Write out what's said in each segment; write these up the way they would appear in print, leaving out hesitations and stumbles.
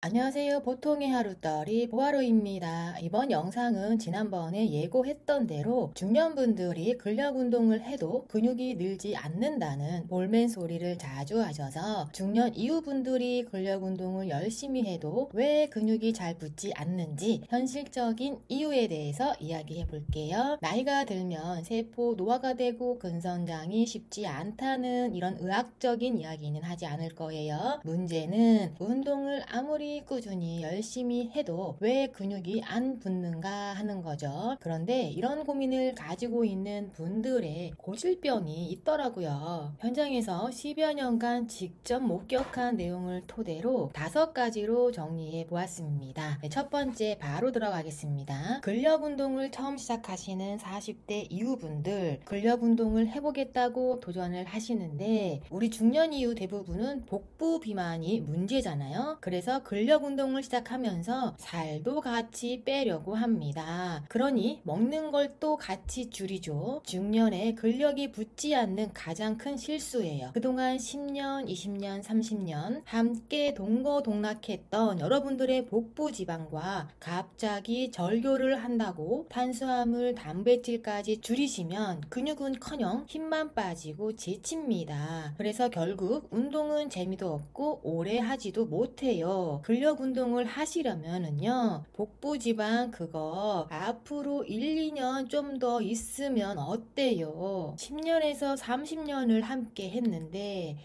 안녕하세요. 보통의 하루떨이 보아루입니다. 이번 영상은 지난번에 예고했던 대로 중년분들이 근력 운동을 해도 근육이 늘지 않는다는 볼멘 소리를 자주 하셔서 중년 이후 분들이 근력 운동을 열심히 해도 왜 근육이 잘 붙지 않는지 현실적인 이유에 대해서 이야기해 볼게요. 나이가 들면 세포 노화가 되고 근성장이 쉽지 않다는 이런 의학적인 이야기는 하지 않을 거예요. 문제는 운동을 아무리 꾸준히 열심히 해도 왜 근육이 안 붙는가 하는 거죠. 그런데 이런 고민을 가지고 있는 분들의 고질병이 있더라고요. 현장에서 10여 년간 직접 목격한 내용을 토대로 5가지로 정리해 보았습니다. 첫 번째 바로 들어가겠습니다. 근력 운동을 처음 시작하시는 40대 이후 분들, 근력 운동을 해보겠다고 도전을 하시는데 우리 중년 이후 대부분은 복부 비만이 문제잖아요. 그래서 근력 운동을 시작하면서 살도 같이 빼려고 합니다. 그러니 먹는 걸 또 같이 줄이죠. 중년에 근력이 붙지 않는 가장 큰 실수예요. 그동안 10년, 20년, 30년 함께 동거동락했던 여러분들의 복부 지방과 갑자기 절교를 한다고 탄수화물, 단백질까지 줄이시면 근육은커녕 힘만 빠지고 지칩니다. 그래서 결국 운동은 재미도 없고 오래 하지도 못해요. 근력 운동을 하시려면은요, 복부 지방 그거 앞으로 1, 2년 좀 더 있으면 어때요? 10년에서 30년을 함께 했는데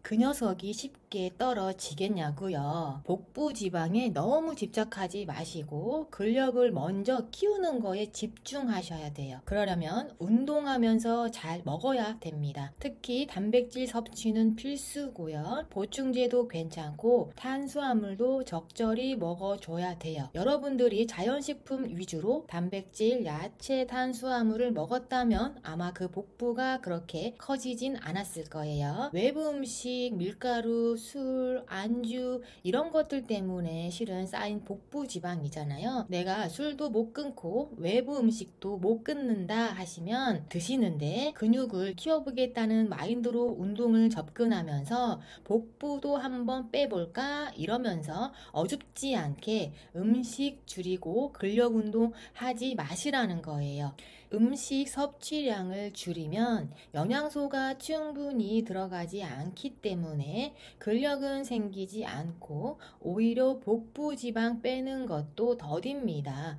그 녀석이 쉽게 떨어지겠냐고요. 복부 지방에 너무 집착하지 마시고 근력을 먼저 키우는 거에 집중하셔야 돼요. 그러려면 운동하면서 잘 먹어야 됩니다. 특히 단백질 섭취는 필수고요. 보충제도 괜찮고 탄수화물도 적절히 먹어줘야 돼요. 여러분들이 자연식품 위주로 단백질, 야채, 탄수화물을 먹었다면 아마 그 복부가 그렇게 커지진 않았을 거예요. 외부 음식, 밀가루, 술, 안주 이런 것들 때문에 실은 쌓인 복부 지방이잖아요. 내가 술도 못 끊고 외부 음식도 못 끊는다 하시면 드시는데 근육을 키워보겠다는 마인드로 운동을 접근하면서 복부도 한번 빼볼까 이러면서 어줍지 않게 음식 줄이고 근력 운동 하지 마시라는 거예요. 음식 섭취량을 줄이면 영양소가 충분히 들어가지 않기 때문에 근력은 생기지 않고 오히려 복부 지방 빼는 것도 더딥니다.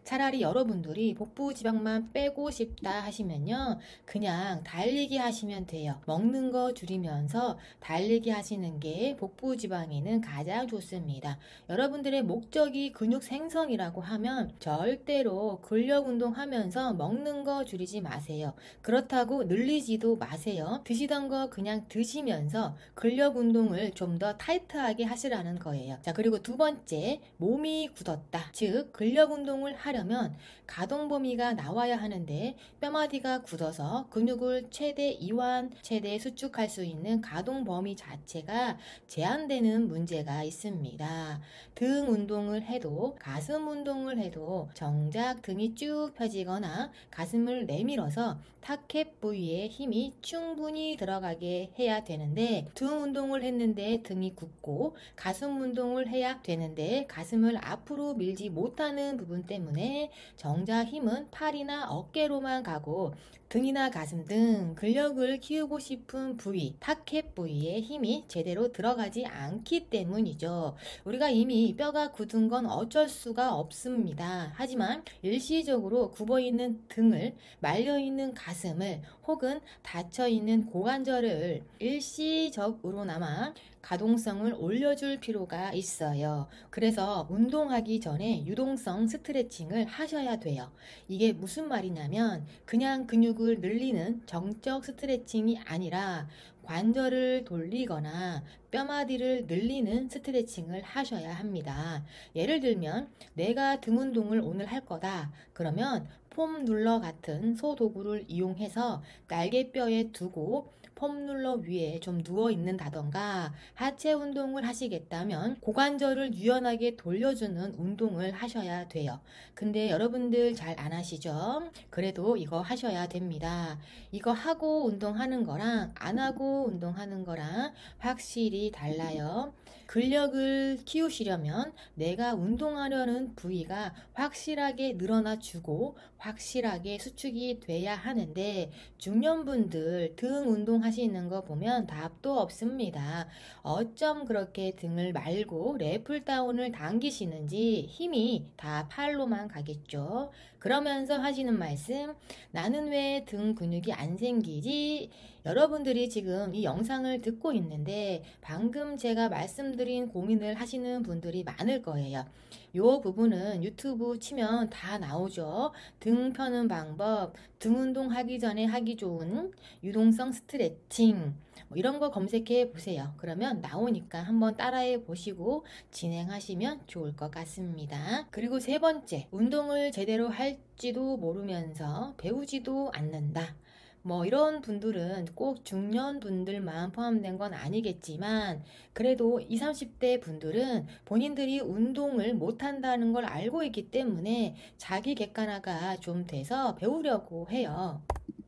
차라리 여러분들이 복부 지방만 빼고 싶다 하시면요, 그냥 달리기 하시면 돼요. 먹는 거 줄이면서 달리기 하시는 게 복부 지방에는 가장 좋습니다. 여러분들의 목적이 근육 생성이라고 하면 절대로 근력 운동하면서 먹는 거 줄이지 마세요. 그렇다고 늘리지도 마세요. 드시던 거 그냥 드시면서 근력 운동을 좀 더 타이트하게 하시라는 거예요. 자, 그리고 두 번째, 몸이 굳었다. 즉, 근력 운동을 하려면 가동 범위가 나와야 하는데 뼈마디가 굳어서 근육을 최대 이완, 최대 수축할 수 있는 가동 범위 자체가 제한되는 문제가 있습니다. 등 운동을 해도 가슴 운동을 해도 정작 등이 쭉 펴지거나 가슴을 내밀어서 타켓 부위에 힘이 충분히 들어가게 해야 되는데 등 운동을 했는데 등이 굳고 가슴 운동을 해야 되는데 가슴을 앞으로 밀지 못하는 부분 때문에 정작 힘은 팔이나 어깨로만 가고 등이나 가슴 등 근력을 키우고 싶은 부위, 타켓 부위에 힘이 제대로 들어가지 않기 때문이죠. 우리가 이미 뼈가 굳은 건 어쩔 수가 없습니다. 하지만 일시적으로 굽어있는 등을, 말려있는 가슴을 혹은 닫혀있는 고관절을 일시적으로나마 가동성을 올려줄 필요가 있어요. 그래서 운동하기 전에 유동성 스트레칭을 하셔야 돼요. 이게 무슨 말이냐면 그냥 근육을 늘리는 정적 스트레칭이 아니라 관절을 돌리거나 뼈마디를 늘리는 스트레칭을 하셔야 합니다. 예를 들면 내가 등 운동을 오늘 할 거다. 그러면 폼룰러 같은 소도구를 이용해서 날개뼈에 두고 폼룰러 위에 좀 누워 있는다던가 하체 운동을 하시겠다면 고관절을 유연하게 돌려주는 운동을 하셔야 돼요. 근데 여러분들 잘 안 하시죠? 그래도 이거 하셔야 됩니다. 이거 하고 운동하는 거랑 안 하고 운동하는 거랑 확실히 달라요. 근력을 키우시려면 내가 운동하려는 부위가 확실하게 늘어나 주고 확실하게 수축이 돼야 하는데 중년분들 등 운동하시는 거 보면 답도 없습니다. 어쩜 그렇게 등을 말고 랩풀다운을 당기시는지 힘이 다 팔로만 가겠죠. 그러면서 하시는 말씀, 나는 왜 등 근육이 안 생기지? 여러분들이 지금 이 영상을 듣고 있는데 방금 제가 말씀드린 고민을 하시는 분들이 많을 거예요. 요 부분은 유튜브 치면 다 나오죠. 등 펴는 방법, 등 운동하기 전에 하기 좋은 유동성 스트레칭, 뭐 이런 거 검색해 보세요. 그러면 나오니까 한번 따라해 보시고 진행하시면 좋을 것 같습니다. 그리고 세 번째, 운동을 제대로 할지도 모르면서 배우지도 않는다. 뭐 이런 분들은 꼭 중년 분들만 포함된 건 아니겠지만 그래도 20, 30대 분들은 본인들이 운동을 못한다는 걸 알고 있기 때문에 자기 객관화가 좀 돼서 배우려고 해요.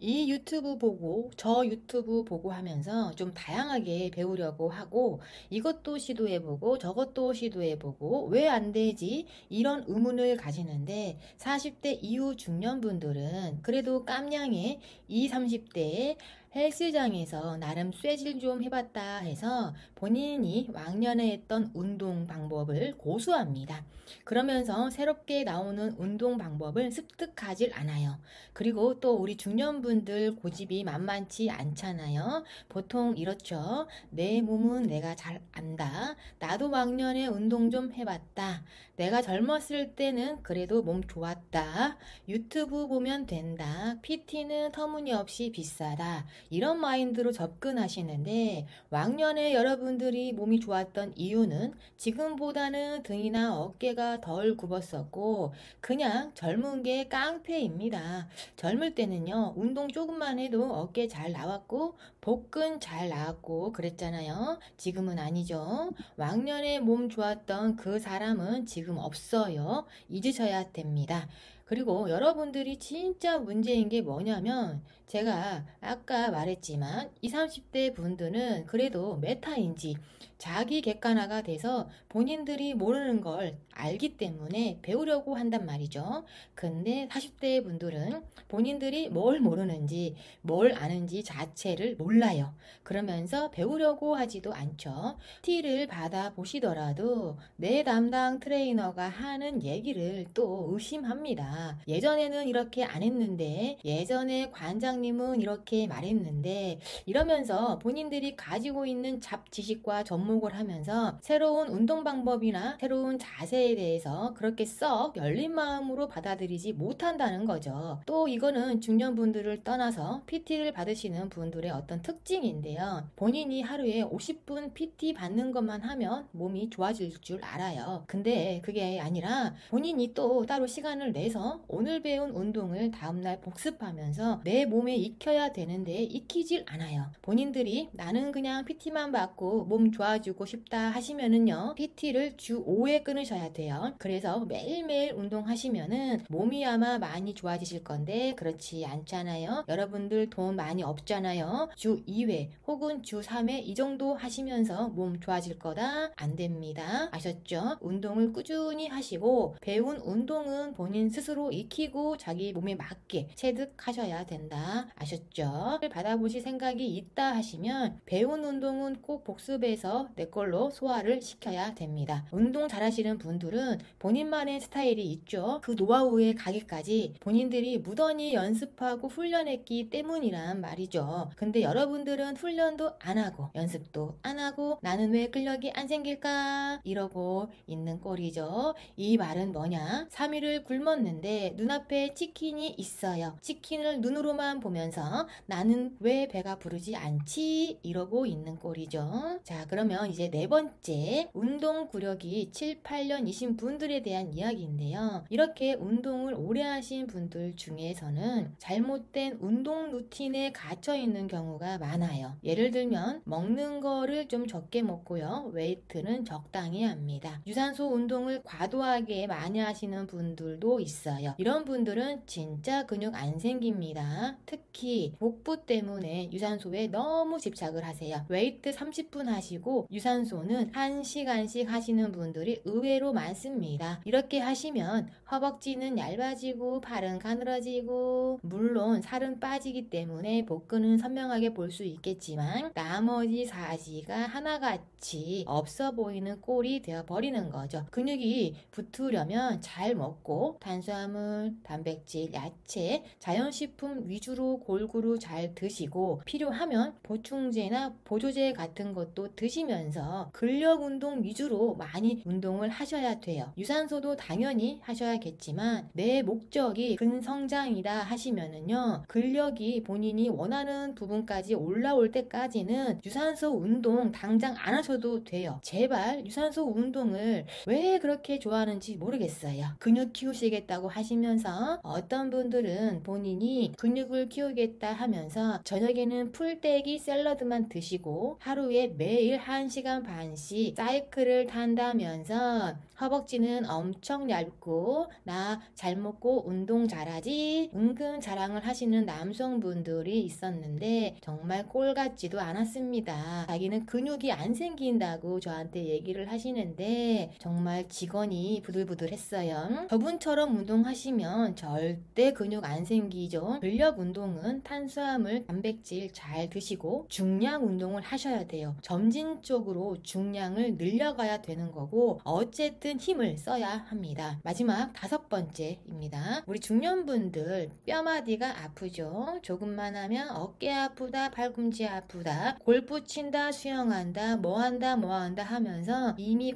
이 유튜브 보고 저 유튜브 보고 하면서 좀 다양하게 배우려고 하고 이것도 시도해보고 저것도 시도해보고 왜 안 되지? 이런 의문을 가지는데 40대 이후 중년분들은 그래도 깜냥의 20, 30대에 헬스장에서 나름 쇠질 좀 해봤다 해서 본인이 왕년에 했던 운동 방법을 고수합니다. 그러면서 새롭게 나오는 운동 방법을 습득하질 않아요. 그리고 또 우리 중년분들 고집이 만만치 않잖아요. 보통 이렇죠. 내 몸은 내가 잘 안다. 나도 왕년에 운동 좀 해봤다. 내가 젊었을 때는 그래도 몸 좋았다. 유튜브 보면 된다. PT는 터무니없이 비싸다. 이런 마인드로 접근하시는데 왕년에 여러분들이 몸이 좋았던 이유는 지금보다는 등이나 어깨가 덜 굽었었고 그냥 젊은 게 깡패입니다. 젊을 때는요, 운동 조금만 해도 어깨 잘 나왔고, 복근 잘 나왔고, 그랬잖아요. 지금은 아니죠. 왕년에 몸 좋았던 그 사람은 지금 없어요. 잊으셔야 됩니다. 그리고 여러분들이 진짜 문제인 게 뭐냐면 제가 아까 말했지만 20, 30대 분들은 그래도 메타인지 자기 객관화가 돼서 본인들이 모르는 걸 알기 때문에 배우려고 한단 말이죠. 근데 40대 분들은 본인들이 뭘 모르는지 뭘 아는지 자체를 몰라요. 그러면서 배우려고 하지도 않죠. PT를 받아 보시더라도 내 담당 트레이너가 하는 얘기를 또 의심합니다. 예전에는 이렇게 안 했는데 예전에 관장님은 이렇게 말했는데 이러면서 본인들이 가지고 있는 잡지식과 접목을 하면서 새로운 운동 방법이나 새로운 자세에 대해서 그렇게 썩 열린 마음으로 받아들이지 못한다는 거죠. 또 이거는 중년분들을 떠나서 PT를 받으시는 분들의 어떤 특징인데요. 본인이 하루에 50분 PT 받는 것만 하면 몸이 좋아질 줄 알아요. 근데 그게 아니라 본인이 또 따로 시간을 내서 오늘 배운 운동을 다음날 복습하면서 내 몸에 익혀야 되는데 익히질 않아요. 본인들이 나는 그냥 PT만 받고 몸 좋아지고 싶다 하시면은요, PT를 주 5회 끊으셔야 돼요. 그래서 매일매일 운동하시면은 몸이 아마 많이 좋아지실 건데 그렇지 않잖아요. 여러분들 돈 많이 없잖아요. 주 2회 혹은 주 3회 이 정도 하시면서 몸 좋아질 거다? 안 됩니다. 아셨죠? 운동을 꾸준히 하시고 배운 운동은 본인 스스로 익히고 자기 몸에 맞게 체득하셔야 된다. 아셨죠? 받아보실 생각이 있다 하시면 배운 운동은 꼭 복습해서 내 걸로 소화를 시켜야 됩니다. 운동 잘하시는 분들은 본인만의 스타일이 있죠. 그 노하우에 가기까지 본인들이 무던히 연습하고 훈련했기 때문이란 말이죠. 근데 여러분들은 훈련도 안 하고 연습도 안 하고 나는 왜 근력이 안 생길까? 이러고 있는 꼴이죠. 이 말은 뭐냐? 3일을 굶었는데 눈앞에 치킨이 있어요. 치킨을 눈으로만 보면서 나는 왜 배가 부르지 않지? 이러고 있는 꼴이죠. 자, 그러면 이제 네 번째 운동 구력이 7, 8년이신 분들에 대한 이야기인데요. 이렇게 운동을 오래 하신 분들 중에서는 잘못된 운동 루틴에 갇혀 있는 경우가 많아요. 예를 들면 먹는 거를 좀 적게 먹고요. 웨이트는 적당히 합니다. 유산소 운동을 과도하게 많이 하시는 분들도 있어요. 이런 분들은 진짜 근육 안 생깁니다. 특히 복부 때문에 유산소에 너무 집착을 하세요. 웨이트 30분 하시고 유산소는 1시간씩 하시는 분들이 의외로 많습니다. 이렇게 하시면 허벅지는 얇아지고 팔은 가늘어지고 물론 살은 빠지기 때문에 복근은 선명하게 볼 수 있겠지만 나머지 사지가 하나같이 없어 보이는 꼴이 되어버리는 거죠. 근육이 붙으려면 잘 먹고 탄수화물, 단백질, 야채, 자연식품 위주로 골고루 잘 드시고 필요하면 보충제나 보조제 같은 것도 드시면서 근력 운동 위주로 많이 운동을 하셔야 돼요. 유산소도 당연히 하셔야겠지만 내 목적이 근성장이다 하시면은요, 근력이 본인이 원하는 부분까지 올라올 때까지는 유산소 운동 당장 안 하셔도 돼요. 제발 유산소 운동을 왜 그렇게 좋아하는지 모르겠어요. 근육 키우시겠다고 하시면서 어떤 분들은 본인이 근육을 키우겠다 하면서 저녁에는 풀떼기 샐러드만 드시고 하루에 매일 1시간 반씩 사이클을 탄다면서 허벅지는 엄청 얇고 나 잘 먹고 운동 잘하지 은근 자랑을 하시는 남성분들이 있었는데 정말 꼴 같지도 않았습니다. 자기는 근육이 안 생긴다고 저한테 얘기를 하시는데 정말 직원이 부들부들했어요. 저분처럼 운동하시면 절대 근육 안 생기죠. 근력 운동은 탄수화물, 단백질 잘 드시고 중량 운동을 하셔야 돼요. 점진적으로 중량을 늘려가야 되는 거고 어쨌든 힘을 써야 합니다. 마지막 5번째입니다. 우리 중년분들 뼈마디가 아프죠. 조금만 하면 어깨 아프다, 팔꿈치 아프다, 골프 친다, 수영한다, 뭐한다 하면서 이미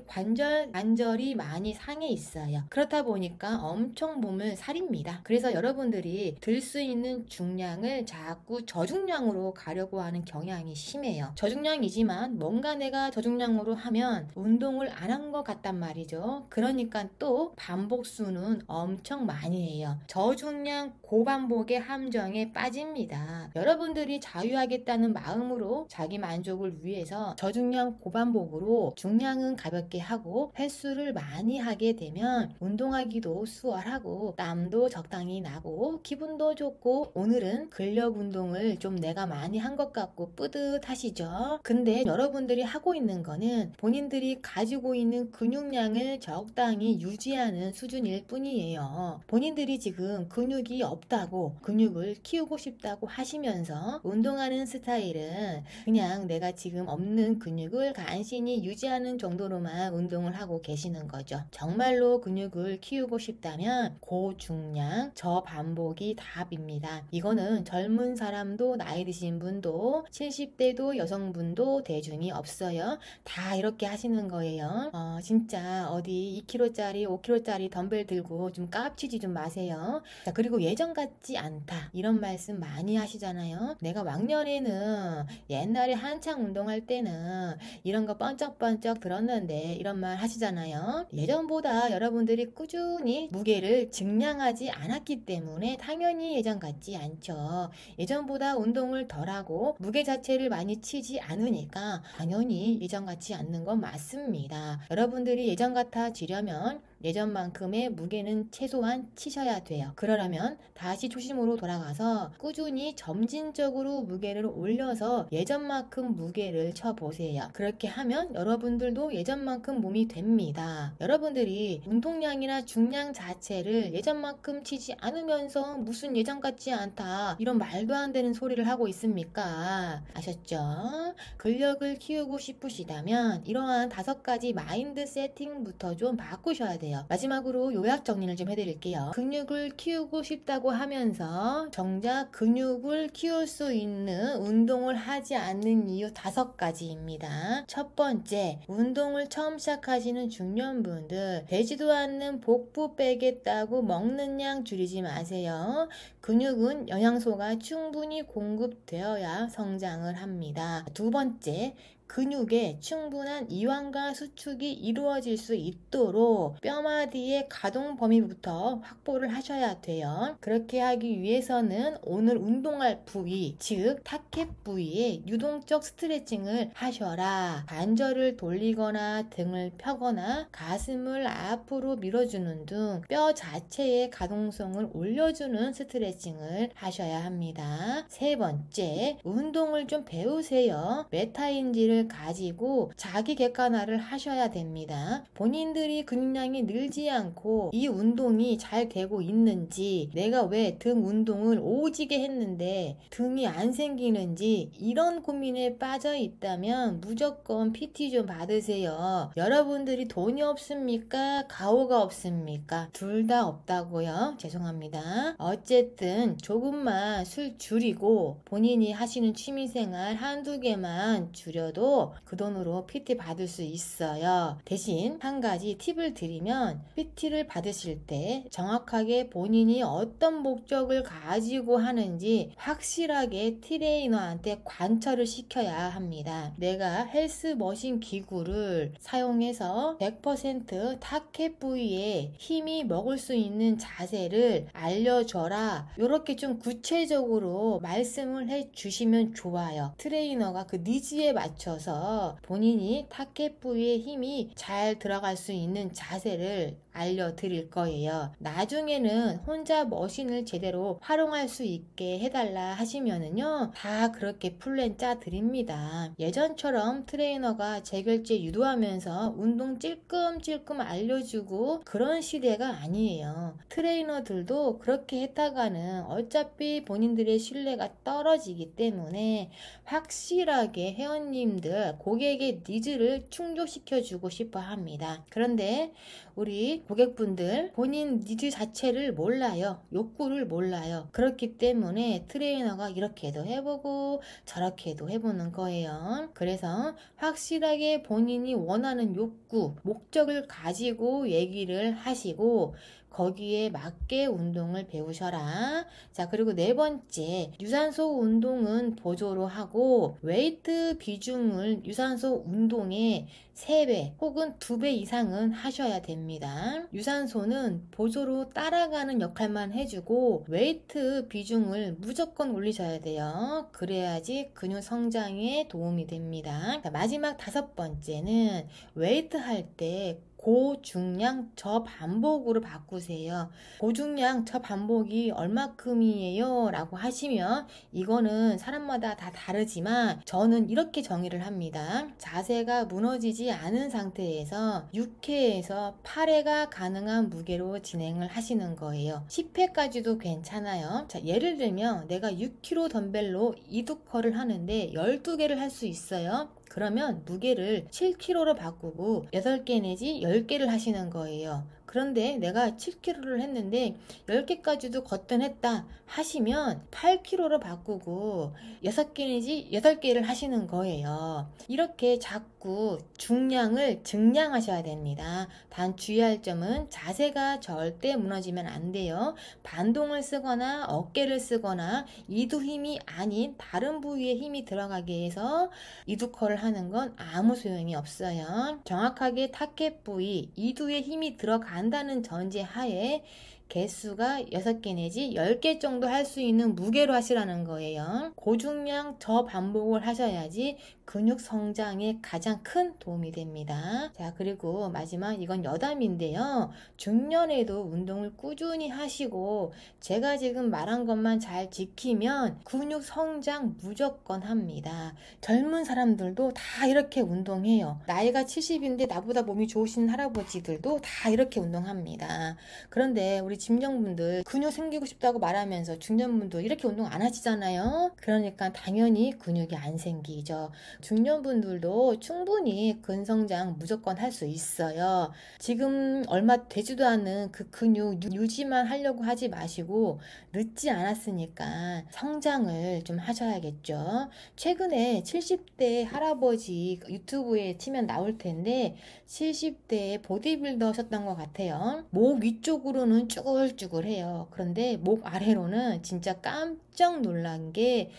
관절이 많이 상해 있어요. 그렇다 보니까 엄청 몸을 사립니다. 그래서 여러분들이 들 수 있는 중량을 자꾸 저중량으로 가려고 하는 경향이 심해요. 저중량이지만 뭔가 내가 저중량으로 하면 운동을 안 한 것 같단 말이죠. 그러니까 또 반복수는 엄청 많이 해요. 저중량 고반복의 함정에 빠집니다. 여러분들이 자유하겠다는 마음으로 자기 만족을 위해서 저중량 고반복으로 중량은 가볍게 하고 횟수를 많이 하게 되면 운동하기도 수월하고 땀도 적당히 나고 기분도 좋고 오늘은 근력 운동을 좀 내가 많이 한 것 같고 뿌듯하시죠? 근데 여러분들이 하고 있는 거는 본인들이 가지고 있는 근육량을 적당히 유지하는 수준일 뿐이에요. 본인들이 지금 근육이 없다고 근육을 키우고 싶다고 하시면서 운동하는 스타일은 그냥 내가 지금 없는 근육을 간신히 유지하는 정도로만 운동을 하고 계시는 거죠. 정말로 근육을 키우고 싶다면 고중량, 저반복이 답입니다. 이거는 젊은 사람도 나이 드신 분도 70대도 여성분도 대중이 없어요. 다 이렇게 하시는 거예요. 진짜 어디 2kg짜리 5kg짜리 덤벨 들고 좀 깝치지 좀 마세요. 자, 그리고 예전 같지 않다 이런 말씀 많이 하시잖아요. 내가 왕년에는 옛날에 한창 운동할 때는 이런 거 번쩍번쩍 들었는데 이런 말 하시잖아요. 예전보다 여러분들이 꾸준히 무게를 증량하지 않았기 때문에 당연히 예전 같지 않죠. 예전보다 운동을 덜하고 무게 자체를 많이 치지 않으니까 당연히 예전 같지 않는 건 맞습니다. 여러분들이 예전 같아지려면 예전만큼의 무게는 최소한 치셔야 돼요. 그러려면 다시 초심으로 돌아가서 꾸준히 점진적으로 무게를 올려서 예전만큼 무게를 쳐보세요. 그렇게 하면 여러분들도 예전만큼 몸이 됩니다. 여러분들이 운동량이나 중량 자체를 예전만큼 치지 않으면서 무슨 예전 같지 않다 이런 말도 안 되는 소리를 하고 있습니까? 아셨죠? 근력을 키우고 싶으시다면 이러한 5가지 마인드 세팅부터 좀 바꾸셔야 돼요. 마지막으로 요약 정리를 좀 해드릴게요. 근육을 키우고 싶다고 하면서 정작 근육을 키울 수 있는 운동을 하지 않는 이유 5가지입니다. 첫 번째, 운동을 처음 시작하시는 중년분들 되지도 않는 복부 빼겠다고 먹는 양 줄이지 마세요. 근육은 영양소가 충분히 공급되어야 성장을 합니다. 두 번째, 근육에 충분한 이완과 수축이 이루어질 수 있도록 뼈마디의 가동 범위부터 확보를 하셔야 돼요. 그렇게 하기 위해서는 오늘 운동할 부위, 즉 타켓 부위에 유동적 스트레칭을 하셔라. 관절을 돌리거나 등을 펴거나 가슴을 앞으로 밀어주는 등 뼈 자체의 가동성을 올려주는 스트레칭을 하셔야 합니다. 세 번째, 운동을 좀 배우세요. 메타인지를 의미를 가지고 자기 객관화를 하셔야 됩니다. 본인들이 근육량이 늘지 않고 이 운동이 잘 되고 있는지, 내가 왜 등 운동을 오지게 했는데 등이 안 생기는지 이런 고민에 빠져 있다면 무조건 PT 좀 받으세요. 여러분들이 돈이 없습니까? 가오가 없습니까? 둘 다 없다고요? 죄송합니다. 어쨌든 조금만 술 줄이고 본인이 하시는 취미생활 한두 개만 줄여도 그 돈으로 PT 받을 수 있어요. 대신 한 가지 팁을 드리면, PT를 받으실 때 정확하게 본인이 어떤 목적을 가지고 하는지 확실하게 트레이너한테 관철을 시켜야 합니다. 내가 헬스머신 기구를 사용해서 100% 타켓 부위에 힘이 먹을 수 있는 자세를 알려줘라, 이렇게 좀 구체적으로 말씀을 해주시면 좋아요. 트레이너가 그 니즈에 맞춰서 본인이 타켓 부위에 힘이 잘 들어갈 수 있는 자세를 알려드릴 거예요. 나중에는 혼자 머신을 제대로 활용할 수 있게 해달라 하시면은요, 다 그렇게 플랜 짜 드립니다. 예전처럼 트레이너가 재결제 유도하면서 운동 찔끔찔끔 알려주고 그런 시대가 아니에요. 트레이너들도 그렇게 했다가는 어차피 본인들의 신뢰가 떨어지기 때문에 확실하게 회원님들, 고객의 니즈를 충족시켜 주고 싶어 합니다. 그런데 우리 고객분들 본인 니즈 자체를 몰라요. 욕구를 몰라요. 그렇기 때문에 트레이너가 이렇게도 해보고 저렇게도 해보는 거예요. 그래서 확실하게 본인이 원하는 욕구, 목적을 가지고 얘기를 하시고 거기에 맞게 운동을 배우셔라. 자, 그리고 네 번째, 유산소 운동은 보조로 하고 웨이트 비중을 유산소 운동의 3배 혹은 2배 이상은 하셔야 됩니다. 유산소는 보조로 따라가는 역할만 해주고 웨이트 비중을 무조건 올리셔야 돼요. 그래야지 근육 성장에 도움이 됩니다. 자, 마지막 5번째는 웨이트 할때 고중량 저반복으로 바꾸세요. 고중량 저반복이 얼마큼이에요? 라고 하시면 이거는 사람마다 다 다르지만 저는 이렇게 정의를 합니다. 자세가 무너지지 않은 상태에서 6회에서 8회가 가능한 무게로 진행을 하시는 거예요. 10회까지도 괜찮아요. 자, 예를 들면 내가 6kg 덤벨로 이두컬을 하는데 12개를 할 수 있어요. 그러면 무게를 7kg로 바꾸고 8개 내지 10개를 하시는 거예요. 그런데 내가 7kg를 했는데 10개까지도 거뜬했다 하시면 8kg로 바꾸고 6개 내지 8개를 하시는 거예요. 이렇게 자꾸 중량을 증량하셔야 됩니다. 단 주의할 점은 자세가 절대 무너지면 안 돼요. 반동을 쓰거나 어깨를 쓰거나 이두 힘이 아닌 다른 부위에 힘이 들어가게 해서 이두컬을 하는 건 아무 소용이 없어요. 정확하게 타켓 부위 이두에 힘이 들어간다는 전제 하에 개수가 6개 내지 10개 정도 할 수 있는 무게로 하시라는 거예요. 고중량 저반복을 하셔야지 근육 성장에 가장 큰 도움이 됩니다. 자, 그리고 마지막 이건 여담인데요. 중년에도 운동을 꾸준히 하시고 제가 지금 말한 것만 잘 지키면 근육 성장 무조건 합니다. 젊은 사람들도 다 이렇게 운동해요. 나이가 70인데 나보다 몸이 좋으신 할아버지들도 다 이렇게 운동합니다. 그런데 우리 짐정분들 근육 생기고 싶다고 말하면서 중년분들 이렇게 운동 안 하시잖아요. 그러니까 당연히 근육이 안 생기죠. 중년분들도 충분히 근성장 무조건 할 수 있어요. 지금 얼마 되지도 않은 그 근육 유지만 하려고 하지 마시고 늦지 않았으니까 성장을 좀 하셔야겠죠. 최근에 70대 할아버지 유튜브에 치면 나올 텐데 70대에 보디빌더 하셨던 것 같아요. 목 위쪽으로는 쭈글쭈글해요. 그런데 목 아래로는 진짜 깜짝 놀란 게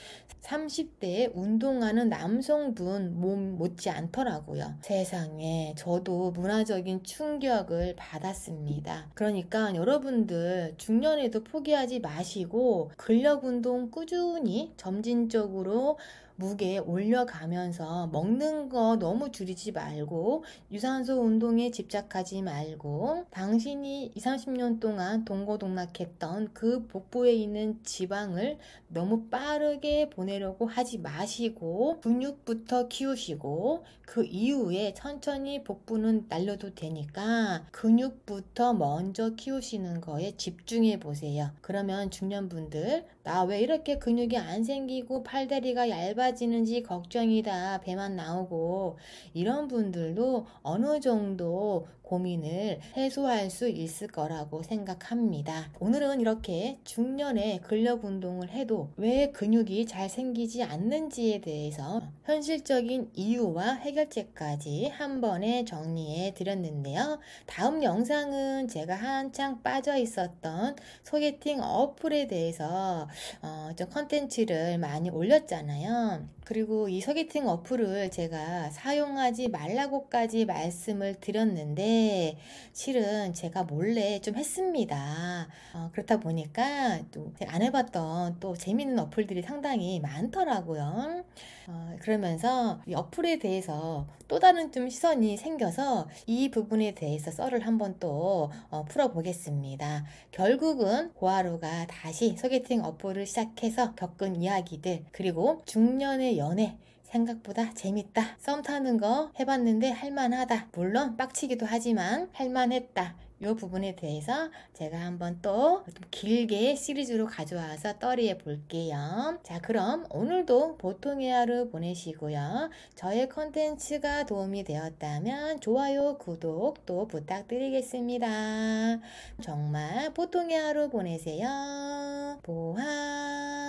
30대에 운동하는 남성분 몸 못지 않더라고요. 세상에, 저도 문화적인 충격을 받았습니다. 그러니까 여러분들 중년에도 포기하지 마시고 근력 운동 꾸준히 점진적으로 무게 올려가면서 먹는 거 너무 줄이지 말고 유산소 운동에 집착하지 말고 당신이 20, 30년 동안 동고동락했던 그 복부에 있는 지방을 너무 빠르게 보내려고 하지 마시고 근육부터 키우시고 그 이후에 천천히 복부는 날려도 되니까 근육부터 먼저 키우시는 거에 집중해 보세요. 그러면 중년분들 나 왜 이렇게 근육이 안 생기고 팔다리가 얇아지는지 걱정이다. 배만 나오고 이런 분들도 어느 정도 고민을 해소할 수 있을 거라고 생각합니다. 오늘은 이렇게 중년에 근력 운동을 해도 왜 근육이 잘 생기지 않는지에 대해서 현실적인 이유와 해결책까지 한 번에 정리해 드렸는데요. 다음 영상은 제가 한창 빠져 있었던 소개팅 어플에 대해서 좀 컨텐츠를 많이 올렸잖아요. 그리고 이 소개팅 어플을 제가 사용하지 말라고까지 말씀을 드렸는데 실은 제가 몰래 좀 했습니다. 그렇다 보니까 또 안 해봤던 또 재밌는 어플들이 상당히 많더라고요. 그러면서 이 어플에 대해서 또 다른 좀 시선이 생겨서 이 부분에 대해서 썰을 한번 또 풀어보겠습니다. 결국은 고하루가 다시 소개팅 어플을 시작해서 겪은 이야기들 그리고 중년의 연애 생각보다 재밌다. 썸 타는 거 해봤는데 할만하다. 물론 빡치기도 하지만 할만했다. 이 부분에 대해서 제가 한번 또 길게 시리즈로 가져와서 떨이해 볼게요. 자, 그럼 오늘도 보통의 하루 보내시고요. 저의 컨텐츠가 도움이 되었다면 좋아요, 구독 또 부탁드리겠습니다. 정말 보통의 하루 보내세요. 보아